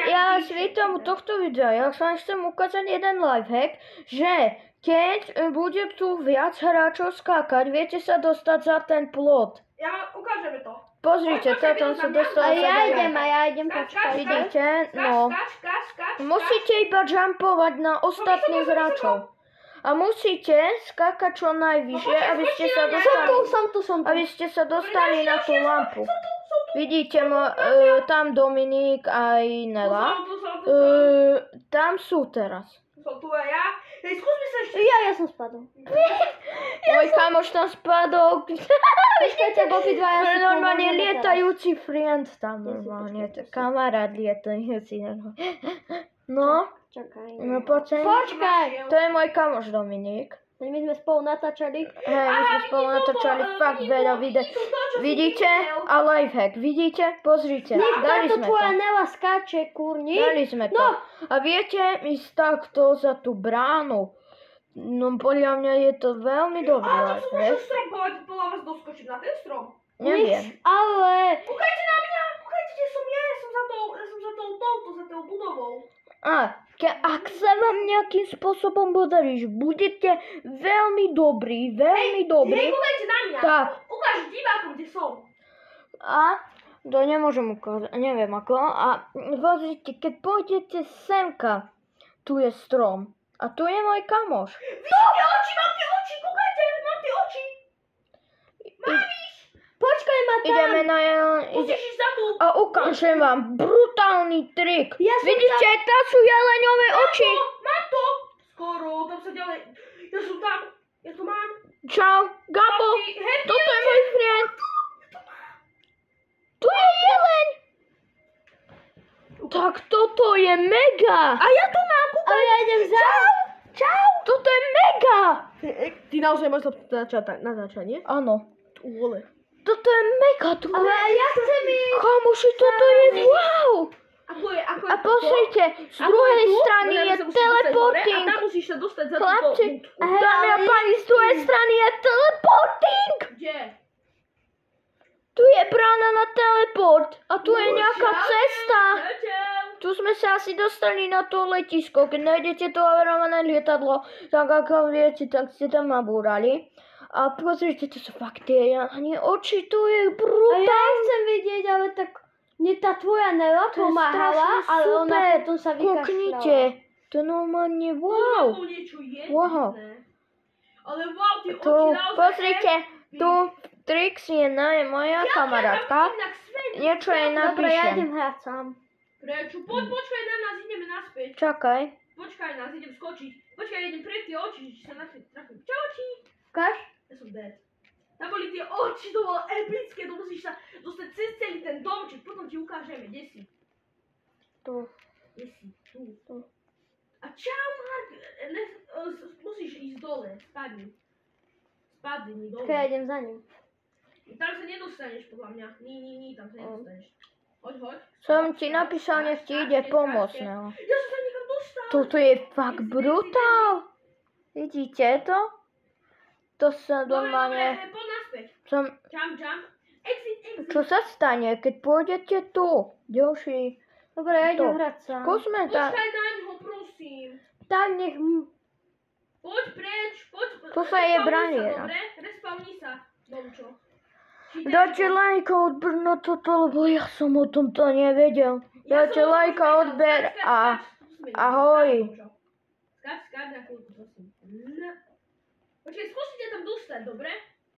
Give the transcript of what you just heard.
Ja vítam u tohto videa. Ja sa chcem ukázať jeden lifehack, že keď bude tu viac hráčov skákať, viete sa dostať za ten plot. Ja ukážeme to. Pozrite, tam sa dostala za ja idem, počkaj. Vidíte? No. Musíte iba jumpovať na ostatných hráčov. A musíte skákať čo najvyššie, aby ste sa dostali. Som tu. Aby ste sa dostali na tú lampu. Vidíte, tam Dominik aj Nela. Tam sú teraz. Som tu a ja. Hej, skúsme sa ešte. Ja som spadol. Môj kamoš tam spadol. Počkajte, Bobby 2, ja si Normálne pomôžem lietajúci friend tam normálne. Kamarát lietajúci. No. Čakaj. No poďte. Počkaj! To je môj kamoš Dominik. My sme spolu natáčali. Hej, my sme spolu natáčali fakt veľa videí. Vidíte? A lifehack. Vidíte? Pozrite. Dali Táto sme tvoja to. Nela skáče, kurni. Dali sme to. No. A viete ísť takto za tú bránu. No podľa mňa je to veľmi dobrý A to som lifehack. môžu strom podľa vás doskočiť na ten strom. Neviem. Ale... Ukážte na mňa! Ukážte, kde som ja. Ja som za tou budovou. Ak sa vám nejakým spôsobom podarí, že budete veľmi dobrí, veľmi dobrí, Nekúkajte na mňa. tak. Ukáž divákom, kde som. A to nemôžem ukázať, neviem ako. A pozrite, keď pôjdete semka, tu je strom. A tu je môj kamoš. Mám tie oči, kúkajte, mám tie oči. Počkaj ma tam. Ideme na... Musíš ísť za tú. A ukážem vám brutálny trik. Ja som Vidíte, tam sú jeleňové oči. Mám to. Skoro, tam sa ďalej. Ja som tam. Ja to mám. Čau, Gabo. Toto je môj friend. Tu je jeleň. Tak toto je mega. A ja to mám, Ale kúkaj. ja idem za... Čau. Toto je mega. Ty naozaj máš natáčanie? Áno. Vole. Toto je mega. Ale ja chcem ísť. Kamoši, toto je wow. Ako A pozrite, z druhej strany je teleporting. A tam musíš sa dostať za Chlapci, túto. dámy a páni, z druhej strany je teleporting. Kde? Tu je brána na teleport. A tu je nejaká cesta. Tu sme sa asi dostali na to letisko. Keď nájdete to averované lietadlo, tak ako viete, tak ste tam nabúrali. A pozrite, to sú fakt tie oči, to je A ja brutálne. chcem vidieť, ale tak... Mne tá tvoja Nela To je pomáhala, strašne ale ona super. potom sa Kuknite, vykašľala. to normálne wow. Niečo je. Wow. Ale wow, tie Tu, oči naozaj... pozrite, tu Trixie je moja kamarátka. Niečo jej Dobre, ja napíšem. idem hrať sám. Prečo? Počkaj na nás, ideme naspäť. Čakaj. Počkaj nás, idem skočiť. Počkaj, idem pred tie oči, či sa naspäť trafím. Čauči. Ukáž? Ja som dead. Tam boli tie oči, to bolo epické, to musíš sa dostať cez celý ten domček, potom ti ukážeme, kde si. Tu. Kde si? Tu. A čau, Mark, musíš ísť dole, spadni. Spadni dole. Tak ja idem za ním. Tam sa nedostaneš podľa mňa. Ní, tam sa nedostaneš. Hoď. Som ti napísal, nech ti ide pomôcť. No. Ja som sa niekam dostal. Toto je fakt brutál. Vidíte to? To sa normálne... Poď naspäť. Jump. Exit. Čo sa stane, keď pôjdete tu? Ďalší. Dobre, ja idem To. hrať sám. Skúsme tak. Počkaj na ňo, prosím. Tak nech... Poď preč, poď. Tu sa je braniera. Dobre, respawni sa, Domčo. Dajte lajka, odber na toto, lebo ja som o tomto nevedel. Dajte lajka, odber a ahoj. Skáč na chvíľku, prosím. Počkaj, skúsite tam dostať, dobre?